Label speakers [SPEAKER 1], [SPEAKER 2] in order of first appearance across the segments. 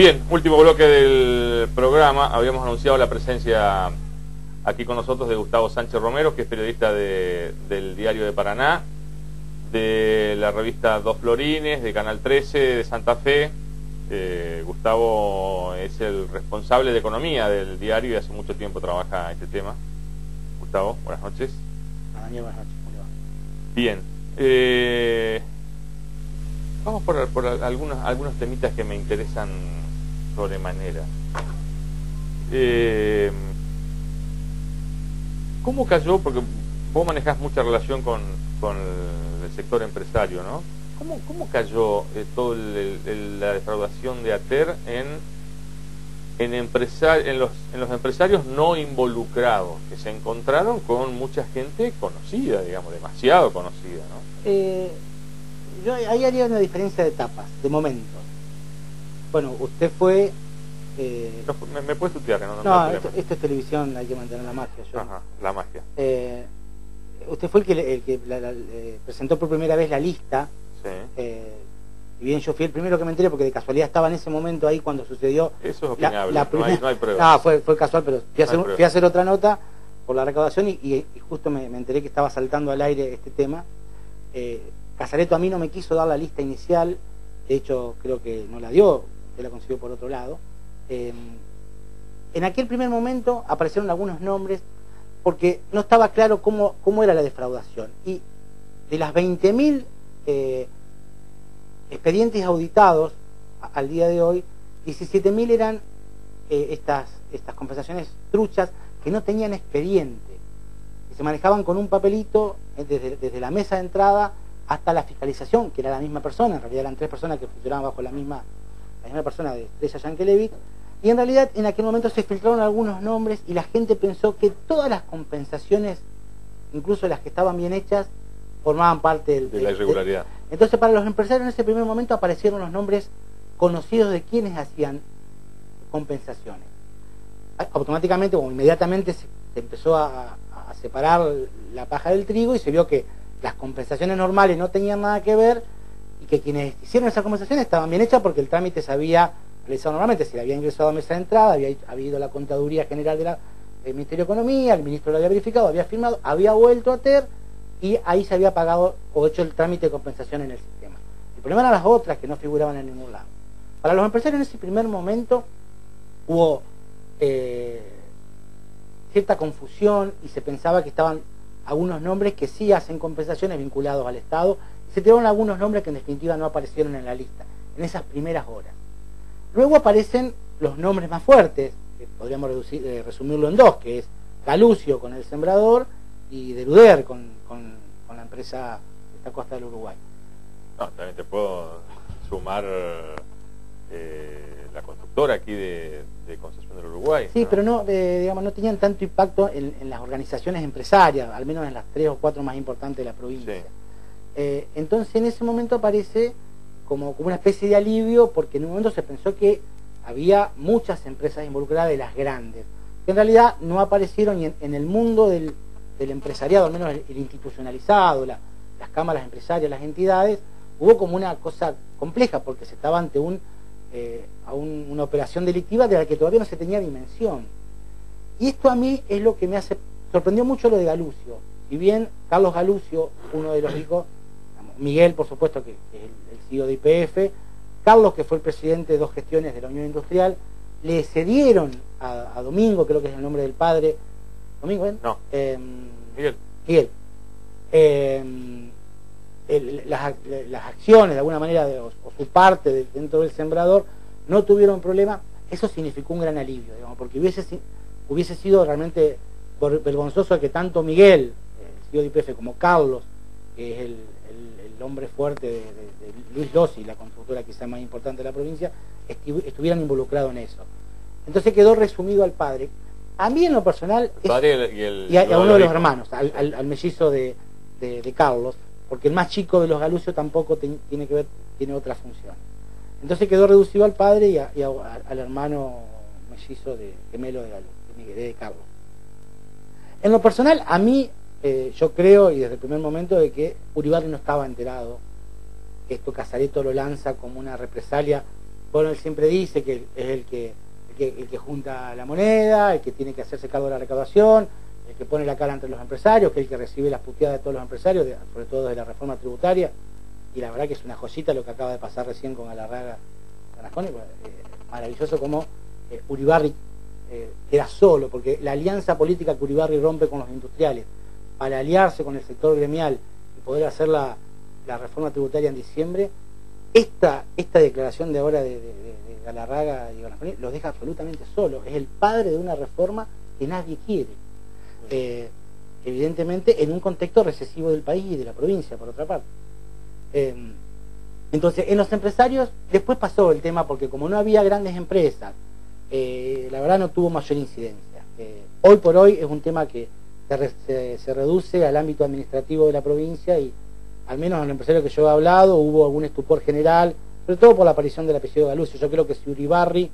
[SPEAKER 1] Bien, último bloque del programa. Habíamos anunciado la presencia aquí con nosotros de Gustavo Sánchez Romero, que es periodista del Diario de Paraná, de la revista Dos Florines, de Canal 13, de Santa Fe. Gustavo es el responsable de economía del diario y hace mucho tiempo trabaja este tema. Gustavo, buenas noches.
[SPEAKER 2] Daniel, buenas noches, ¿cómo le va?
[SPEAKER 1] Bien. Vamos por algunos temitas que me interesan sobremanera. ¿Cómo cayó? Porque vos manejás mucha relación con el sector empresario, ¿no? ¿Cómo cayó toda la defraudación de ATER en los empresarios no involucrados, que se encontraron con mucha gente conocida, digamos, demasiado conocida, ¿no?
[SPEAKER 2] Yo ahí haría una diferencia de etapas, de momentos. Bueno, usted fue...
[SPEAKER 1] ¿Me puedes tutear?
[SPEAKER 2] No, esto es televisión, hay que mantener la magia.
[SPEAKER 1] Ajá, la magia.
[SPEAKER 2] Usted fue el que presentó por primera vez la lista.
[SPEAKER 1] Sí.
[SPEAKER 2] Y bien, yo fui el primero que me enteré porque de casualidad estaba en ese momento ahí cuando sucedió.
[SPEAKER 1] Eso es opinable, no hay pruebas.
[SPEAKER 2] No, fue casual, pero fui a hacer otra nota por la recaudación y justo me enteré que estaba saltando al aire este tema. Casareto a mí no me quiso dar la lista inicial, de hecho creo que no la dio, él la consiguió por otro lado. En aquel primer momento aparecieron algunos nombres porque no estaba claro cómo era la defraudación. Y de las 20.000 expedientes auditados al día de hoy, 17.000 eran estas compensaciones truchas que no tenían expediente, que se manejaban con un papelito desde la mesa de entrada hasta la fiscalización, que era la misma persona. En realidad eran 3 personas que funcionaban bajo la misma persona de Estrella Yankelevich, y en realidad en aquel momento se filtraron algunos nombres y la gente pensó que todas las compensaciones, incluso las que estaban bien hechas, formaban parte
[SPEAKER 1] de la irregularidad.
[SPEAKER 2] Entonces para los empresarios en ese primer momento aparecieron los nombres conocidos de quienes hacían compensaciones. Automáticamente o inmediatamente se empezó a separar la paja del trigo y se vio que las compensaciones normales no tenían nada que ver y que quienes hicieron esas compensaciones estaban bien hechas porque el trámite se había realizado normalmente, se le había ingresado a mesa de entrada, había ido a la Contaduría General del Ministerio de Economía, el ministro lo había verificado, había firmado, había vuelto a ATER y ahí se había pagado o hecho el trámite de compensación en el sistema. El problema eran las otras que no figuraban en ningún lado. Para los empresarios en ese primer momento hubo cierta confusión y se pensaba que estaban algunos nombres que sí hacen compensaciones vinculados al Estado. Se tiraron algunos nombres que en definitiva no aparecieron en la lista, en esas primeras horas. Luego aparecen los nombres más fuertes, que podríamos resumirlo en 2, que es Galucio con El Sembrador y Deruder con la empresa de esta costa del Uruguay.
[SPEAKER 1] No, también te puedo sumar la constructora aquí de Concesión del Uruguay.
[SPEAKER 2] Sí,
[SPEAKER 1] ¿no?
[SPEAKER 2] pero no tenían tanto impacto en las organizaciones empresarias, al menos en las 3 o 4 más importantes de la provincia. Sí. Entonces en ese momento aparece como una especie de alivio, porque en un momento se pensó que había muchas empresas involucradas de las grandes, que en realidad no aparecieron y en el mundo del empresariado, al menos el institucionalizado, las cámaras empresarias, las entidades, hubo como una cosa compleja, porque se estaba ante una operación delictiva de la que todavía no se tenía dimensión. Y esto a mí es lo que me sorprendió mucho lo de Galucio. Si bien Carlos Galucio, uno de los hijos, Miguel, por supuesto, que es el CEO de YPF, Carlos, que fue el presidente de 2 gestiones de la Unión Industrial, le cedieron a Domingo, creo que es el nombre del padre. ¿Domingo, eh?
[SPEAKER 1] No.
[SPEAKER 2] Miguel. Las acciones, de alguna manera, o su parte dentro del Sembrador, no tuvieron problema. Eso significó un gran alivio, digamos, porque hubiese sido realmente vergonzoso que tanto Miguel, el CEO de YPF, como Carlos, que es el hombre fuerte de Luis Lossi, la constructora quizá más importante de la provincia, estuvieran involucrados en eso. Entonces quedó resumido al padre. A mí en lo personal... y a uno de los hermanos, al mellizo de Carlos, porque el más chico de los Galucio tampoco tiene otra función. Entonces quedó reducido al padre y al hermano mellizo gemelo de Carlos. En lo personal, a mí, yo creo, y desde el primer momento, de que Uribarri no estaba enterado, que esto Casareto lo lanza como una represalia Bueno, él siempre dice que es el que junta la moneda, el que tiene que hacerse cargo de la recaudación, el que pone la cara entre los empresarios, que es el que recibe las puteadas de todos los empresarios, sobre todo de la reforma tributaria. Y la verdad que es una joyita lo que acaba de pasar recién con Galarraga. Maravilloso como Uribarri queda solo, porque la alianza política que Uribarri rompe con los industriales para aliarse con el sector gremial y poder hacer la reforma tributaria en diciembre, esta declaración de ahora de Galarraga y Galarraga los deja absolutamente solos. Es el padre de una reforma que nadie quiere, evidentemente en un contexto recesivo del país y de la provincia, por otra parte. Entonces, en los empresarios después pasó el tema, porque como no había grandes empresas, la verdad no tuvo mayor incidencia. Hoy por hoy es un tema que se reduce al ámbito administrativo de la provincia, y al menos en los empresarios que yo he hablado hubo algún estupor general, sobre todo por la aparición del apellido Galucio. Yo creo que si Uribarri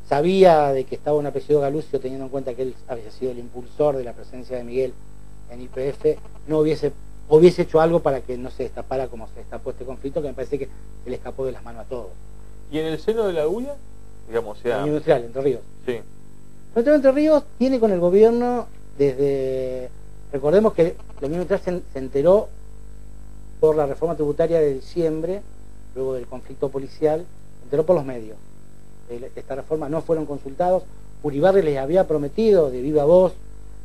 [SPEAKER 2] sabía de que estaba un apellido Galucio, teniendo en cuenta que él había sido el impulsor de la presencia de Miguel en YPF, no hubiese hecho algo para que no se destapara como se destapó este conflicto, que me parece que se le escapó de las manos a todos.
[SPEAKER 1] ¿Y en el seno de la UIA? Digamos, o sea...
[SPEAKER 2] La Unión Industrial, Entre Ríos.
[SPEAKER 1] Sí.
[SPEAKER 2] Entre Ríos tiene con el gobierno desde... Recordemos que la Unión Industrial se enteró por la reforma tributaria de diciembre, luego del conflicto policial, se enteró por los medios. Esta reforma no fueron consultados. Uribarri les había prometido de viva voz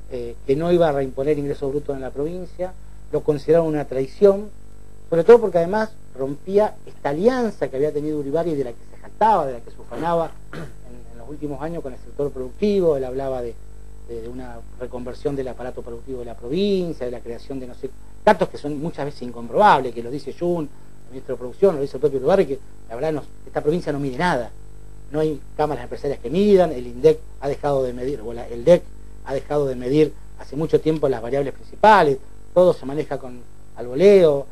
[SPEAKER 2] que no iba a reimponer ingresos brutos en la provincia. Lo consideraron una traición, sobre todo porque además rompía esta alianza que había tenido Uribarri, de la que se jactaba, de la que se ufanaba en los últimos años con el sector productivo. Él hablaba de una reconversión del aparato productivo de la provincia, de la creación de no sé datos que son muchas veces incomprobables, que lo dice Jun, el ministro de Producción, lo dice el propio Uribarri, que la verdad esta provincia no mide nada. No hay cámaras empresarias que midan, el INDEC ha dejado de medir, o el DEC ha dejado de medir hace mucho tiempo las variables principales, todo se maneja al voleo,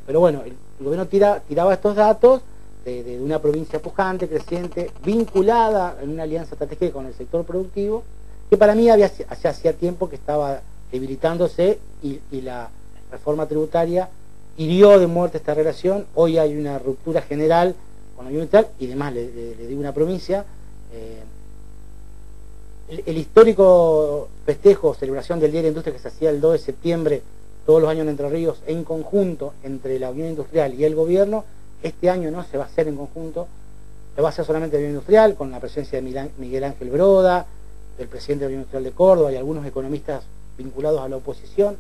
[SPEAKER 2] pero bueno, el gobierno tiraba estos datos de una provincia pujante, creciente, vinculada en una alianza estratégica con el sector productivo, que para mí hacía tiempo que estaba debilitándose, y la reforma tributaria hirió de muerte esta relación. Hoy hay una ruptura general con la Unión Industrial, y además le digo una provincia, el histórico festejo o celebración del Día de la Industria que se hacía el 2 de septiembre todos los años en Entre Ríos, en conjunto entre la Unión Industrial y el gobierno, este año no se va a hacer en conjunto, se va a hacer solamente la Unión Industrial, con la presencia de Miguel Ángel Broda, del presidente de la Unión Industrial de Córdoba y algunos economistas vinculados a la oposición.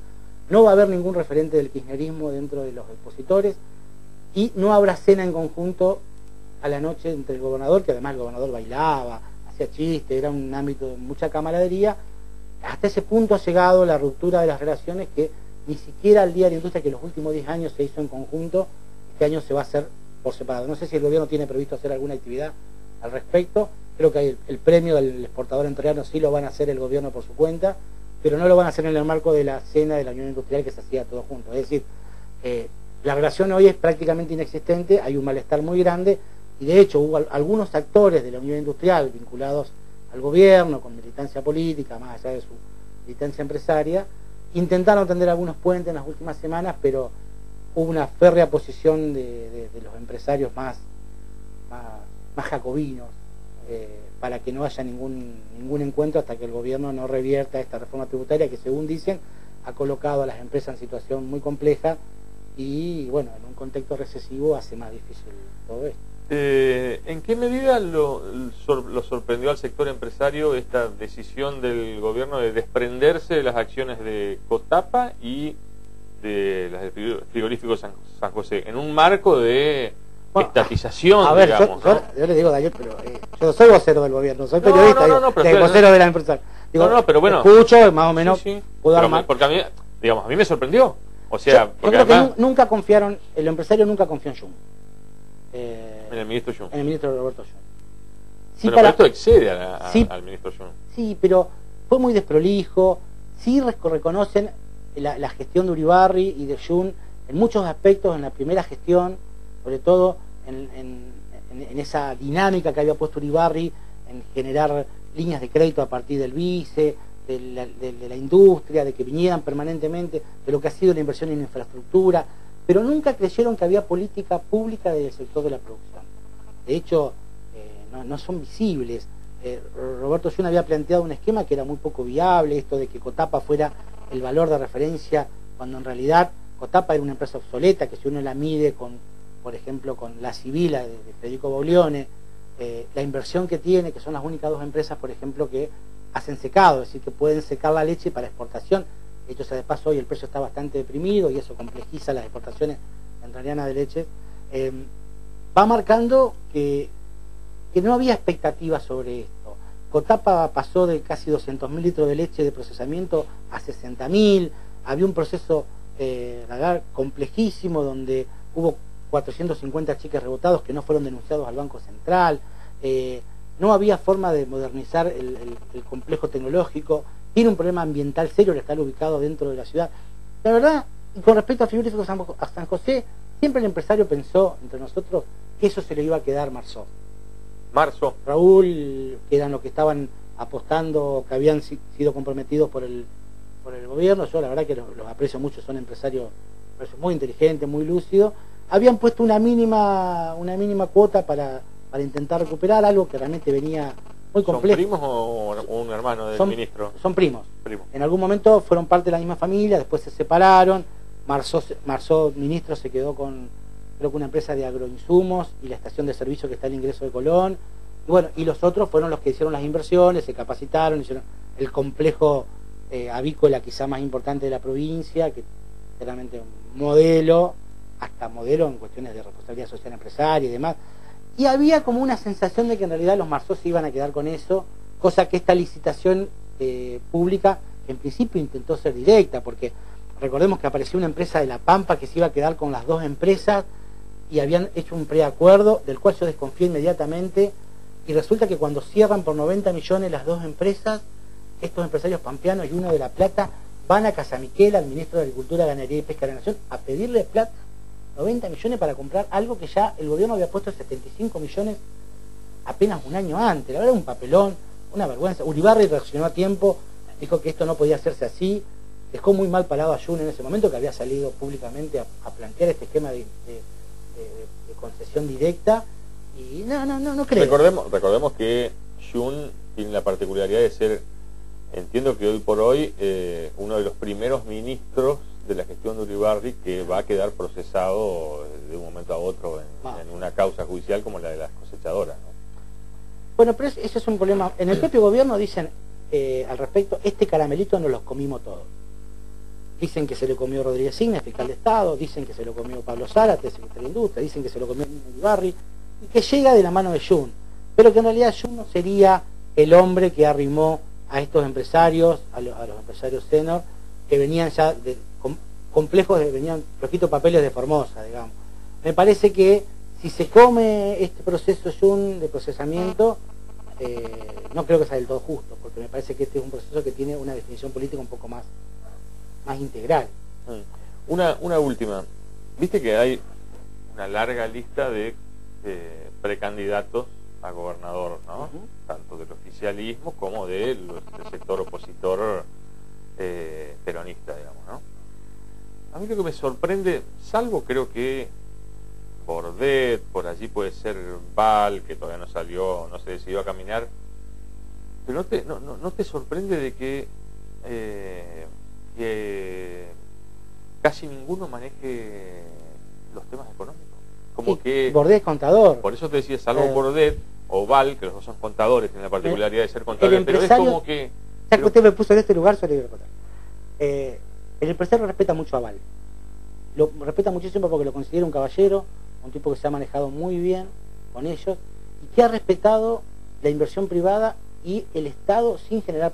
[SPEAKER 2] No va a haber ningún referente del kirchnerismo dentro de los expositores, y no habrá cena en conjunto a la noche entre el gobernador, que además el gobernador bailaba, hacía chistes, era un ámbito de mucha camaradería. Hasta ese punto ha llegado la ruptura de las relaciones, que ni siquiera el Día de la Industria, que en los últimos 10 años se hizo en conjunto, este año se va a hacer por separado. No sé si el gobierno tiene previsto hacer alguna actividad al respecto. Creo que el premio del exportador entrerriano sí lo van a hacer el gobierno por su cuenta, pero no lo van a hacer en el marco de la cena de la Unión Industrial que se hacía todo junto. Es decir, la relación hoy es prácticamente inexistente, hay un malestar muy grande, y de hecho hubo algunos actores de la Unión Industrial vinculados al gobierno, con militancia política, más allá de su militancia empresaria, intentaron tender algunos puentes en las últimas semanas, pero hubo una férrea posición de los empresarios más jacobinos, para que no haya ningún encuentro hasta que el gobierno no revierta esta reforma tributaria que, según dicen, ha colocado a las empresas en situación muy compleja, y bueno, en un contexto recesivo hace más difícil todo esto.
[SPEAKER 1] ¿En qué medida lo sorprendió al sector empresario esta decisión del gobierno de desprenderse de las acciones de Cotapa y de las del frigorífico San José, en un marco de estatización,
[SPEAKER 2] a ver,
[SPEAKER 1] digamos?
[SPEAKER 2] yo le digo, Daniel, pero yo no soy vocero del gobierno, soy periodista, vocero de la empresa. Digo, pero bueno, escucho, más o menos, sí. Puedo armar.
[SPEAKER 1] Porque a mí me sorprendió. O sea,
[SPEAKER 2] yo creo además, que nunca confiaron, el empresario nunca confió en Jun.
[SPEAKER 1] En el ministro Jun.
[SPEAKER 2] En el ministro Roberto Jun.
[SPEAKER 1] Sí, pero esto excede al ministro Jun.
[SPEAKER 2] Sí, pero fue muy desprolijo. Sí reconocen la gestión de Uribarri y de Jun en muchos aspectos, en la primera gestión, sobre todo en esa dinámica que había puesto Uribarri, en generar líneas de crédito a partir del vice, de la industria, de que vinieran permanentemente, de lo que ha sido la inversión en infraestructura, pero nunca creyeron que había política pública del sector de la producción. de hecho no son visibles. Roberto Jun había planteado un esquema que era muy poco viable, esto de que Cotapa fuera el valor de referencia, cuando en realidad Cotapa era una empresa obsoleta, que si uno la mide con, por ejemplo, con la Sibila de Federico Baulione, la inversión que tiene, que son las únicas dos empresas, por ejemplo, que hacen secado, es decir, que pueden secar la leche para exportación. De hecho, de paso, hoy el precio está bastante deprimido y eso complejiza las exportaciones entrerrianas de leche. Va marcando que no había expectativas sobre esto. Cotapa pasó de casi 200.000 litros de leche de procesamiento a 60.000. Había un proceso complejísimo donde hubo 450 cheques rebotados que no fueron denunciados al Banco Central. No había forma de modernizar el complejo tecnológico. Tiene un problema ambiental serio al estar ubicado dentro de la ciudad. La verdad, con respecto a Frigorífico San José, siempre el empresario pensó, entre nosotros, que eso se le iba a quedar Marceau. Raúl, que eran los que estaban apostando, que habían sido comprometidos por el gobierno. Yo la verdad que los aprecio mucho, son empresarios muy inteligentes, muy lúcidos. Habían puesto una mínima cuota para intentar recuperar algo que realmente venía muy complejo.
[SPEAKER 1] ¿Son primos o un hermano del ministro?
[SPEAKER 2] Son primos. En algún momento fueron parte de la misma familia, después se separaron. Marceau, ministro, se quedó con, creo que una empresa de agroinsumos y la estación de servicio que está en el ingreso de Colón. Y bueno, y los otros fueron los que hicieron las inversiones, se capacitaron, hicieron el complejo avícola quizá más importante de la provincia, que realmente un modelo, hasta modelo en cuestiones de responsabilidad social empresaria y demás. Y había como una sensación de que en realidad los Marceau se iban a quedar con eso, cosa que esta licitación pública en principio intentó ser directa, porque recordemos que apareció una empresa de La Pampa que se iba a quedar con las dos empresas y habían hecho un preacuerdo del cual yo desconfié inmediatamente, y resulta que cuando cierran por 90 millones las dos empresas, estos empresarios pampeanos y uno de La Plata van a Casamiquela, al ministro de Agricultura, Ganadería y Pesca de la Nación, a pedirle plata, 90 millones para comprar algo que ya el gobierno había puesto 75 millones apenas un año antes. La verdad, un papelón, una vergüenza. Uribarri reaccionó a tiempo, dijo que esto no podía hacerse así, dejó muy mal parado a Jun en ese momento, que había salido públicamente a plantear este esquema de concesión directa, y no creo.
[SPEAKER 1] Recordemos que Jun tiene la particularidad de ser, entiendo que hoy por hoy, uno de los primeros ministros de la gestión de Uribarri que va a quedar procesado de un momento a otro en una causa judicial como la de las cosechadoras, ¿no?
[SPEAKER 2] Bueno, pero eso es un problema. En el propio gobierno dicen al respecto, este caramelito nos los comimos todos. Dicen que se lo comió Rodríguez Signes, fiscal de Estado, dicen que se lo comió Pablo Zárate, secretario de Industria, dicen que se lo comió Uribarri, y que llega de la mano de Jun, pero que en realidad Jun no sería el hombre que arrimó a estos empresarios, a los empresarios senior, que venían ya de complejos, venían flojitos papeles de Formosa, digamos. Me parece que si se come este proceso Jun de procesamiento, no creo que sea del todo justo, porque me parece que este es un proceso que tiene una definición política un poco más integral.
[SPEAKER 1] Una última. Viste que hay una larga lista de precandidatos a gobernador, ¿no? Tanto del oficialismo como del sector opositor peronista, digamos, ¿no? A mí lo que me sorprende, salvo creo que Bordet, por allí puede ser Val, que todavía no salió, no se decidió a caminar, pero no te sorprende de que casi ninguno maneje los temas económicos. Como que
[SPEAKER 2] Bordet es contador.
[SPEAKER 1] Por eso te decía, salvo Bordet o Val, que los dos son contadores, tienen la particularidad de ser contadores, pero es como que...
[SPEAKER 2] Ya que usted me puso en este lugar, yo le voy a contar. El empresario respeta mucho a Val. Lo respeta muchísimo porque lo considera un caballero, un tipo que se ha manejado muy bien con ellos y que ha respetado la inversión privada y el Estado sin generar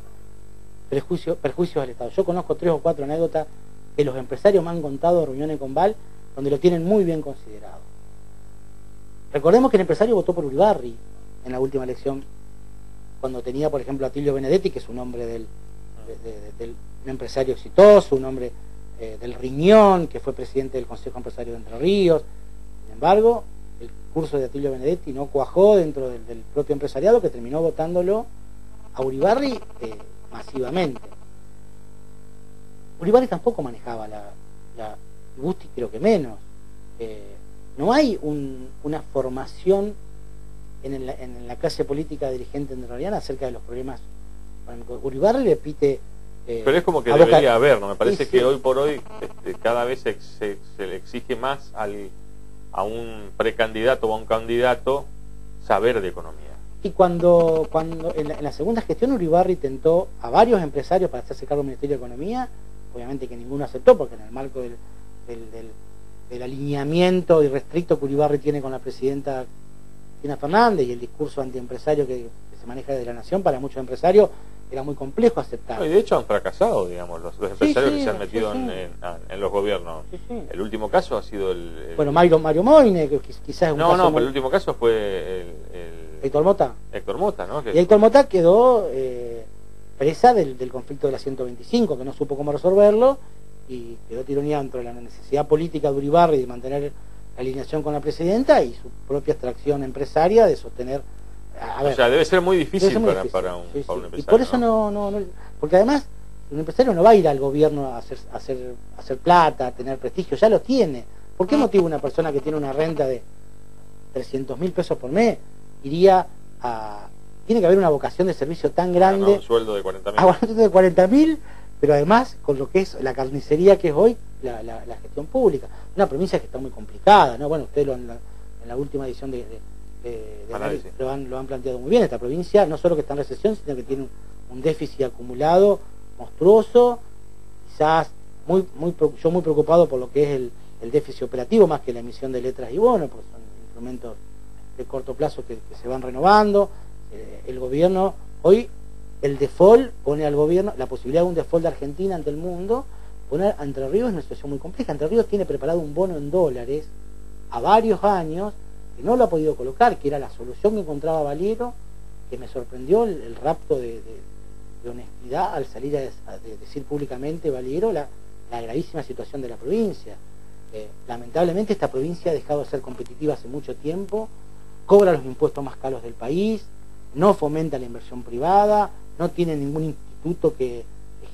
[SPEAKER 2] perjuicios al Estado. Yo conozco 3 o 4 anécdotas que los empresarios me han contado de reuniones con Val, donde lo tienen muy bien considerado. Recordemos que el empresario votó por Uribarri en la última elección, cuando tenía, por ejemplo, a Atilio Benedetti, que es un hombre del un empresario exitoso, un hombre del Riñón, que fue presidente del Consejo Empresario de Entre Ríos. Sin embargo, el curso de Atilio Benedetti no cuajó dentro del propio empresariado, que terminó votándolo a Uribarri masivamente. Uribarri tampoco manejaba Busti creo que menos. No hay una formación en la clase política dirigente entrerriana acerca de los problemas. Uribarri le pite...
[SPEAKER 1] pero es como que debería haber, ¿no? Me parece que hoy por hoy cada vez se le exige más a un precandidato o a un candidato saber de economía.
[SPEAKER 2] Y cuando en la segunda gestión Uribarri tentó a varios empresarios para hacerse cargo del Ministerio de Economía, obviamente que ninguno aceptó, porque en el marco del alineamiento irrestricto que Uribarri tiene con la presidenta Cristina Fernández y el discurso antiempresario que se maneja desde la Nación, para muchos empresarios era muy complejo aceptar.
[SPEAKER 1] No, y de hecho han fracasado, digamos, los empresarios que se han metido en los gobiernos. El último caso ha sido
[SPEAKER 2] bueno, Mario Moine, que quizás es un caso
[SPEAKER 1] pero el último caso fue
[SPEAKER 2] Héctor Mota.
[SPEAKER 1] Héctor Mota, ¿no?
[SPEAKER 2] Y Héctor Mota quedó presa del conflicto de la 125, que no supo cómo resolverlo, y quedó tironeado entre la necesidad política de Uribarri de mantener la alineación con la presidenta y su propia extracción empresaria de sostener...
[SPEAKER 1] o sea, debe ser muy difícil para un empresario.
[SPEAKER 2] Y por eso no, porque además un empresario no va a ir al gobierno a hacer plata, a tener prestigio, ya lo tiene. ¿Por qué motivo una persona que tiene una renta de 300.000 pesos por mes iría a... Tiene que haber una vocación de servicio tan grande.
[SPEAKER 1] Un sueldo de 40.000.
[SPEAKER 2] Un sueldo de 40.000, pero además con lo que es la carnicería que es hoy la gestión pública. Una provincia que está muy complicada, ¿no? Bueno, ustedes en la última edición lo han planteado muy bien. Esta provincia no solo que está en recesión, sino que tiene un déficit acumulado monstruoso, quizás yo muy preocupado por lo que es el déficit operativo, más que la emisión de letras y bonos, porque son instrumentos de corto plazo que se van renovando. El gobierno, hoy el default pone al gobierno, la posibilidad de un default de Argentina ante el mundo, poner a Entre Ríos en una situación muy compleja. Entre Ríos tiene preparado un bono en dólares a varios años, que no lo ha podido colocar, que era la solución que encontraba Valiero, que me sorprendió el rapto de honestidad al salir a decir públicamente Valiero la gravísima situación de la provincia. Lamentablemente esta provincia ha dejado de ser competitiva hace mucho tiempo, cobra los impuestos más caros del país, no fomenta la inversión privada, no tiene ningún instituto que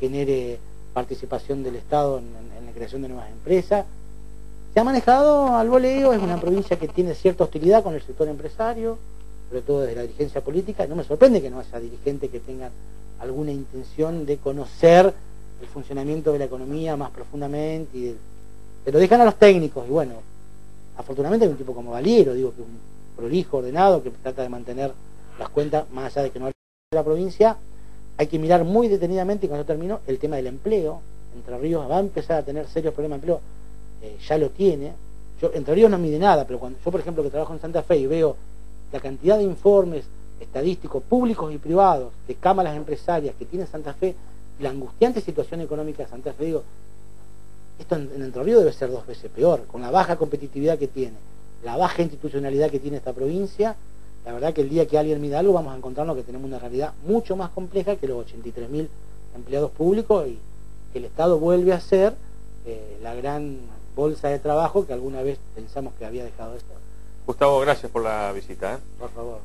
[SPEAKER 2] genere participación del Estado en la creación de nuevas empresas. Se ha manejado al voleo, es una provincia que tiene cierta hostilidad con el sector empresario, sobre todo desde la dirigencia política. No me sorprende que no haya dirigentes que tengan alguna intención de conocer el funcionamiento de la economía más profundamente, pero dejan a los técnicos. Y bueno, afortunadamente hay un tipo como Valiero, digo, que es un prolijo, ordenado, que trata de mantener las cuentas, más allá de que no haya la provincia. Hay que mirar muy detenidamente, y cuando termino, el tema del empleo. Entre Ríos va a empezar a tener serios problemas de empleo, ya lo tiene. Entre Ríos no mide nada, pero cuando yo, por ejemplo, que trabajo en Santa Fe y veo la cantidad de informes estadísticos públicos y privados de cámaras empresarias que tiene Santa Fe, la angustiante situación económica de Santa Fe, digo, esto en Entre Ríos debe ser 2 veces peor, con la baja competitividad que tiene, la baja institucionalidad que tiene esta provincia. La verdad que el día que alguien mida algo vamos a encontrarnos que tenemos una realidad mucho más compleja que los 83.000 empleados públicos, y que el Estado vuelve a ser la gran bolsa de trabajo que alguna vez pensamos que había dejado de estar.
[SPEAKER 1] Gustavo, gracias por la visita.
[SPEAKER 2] Por favor.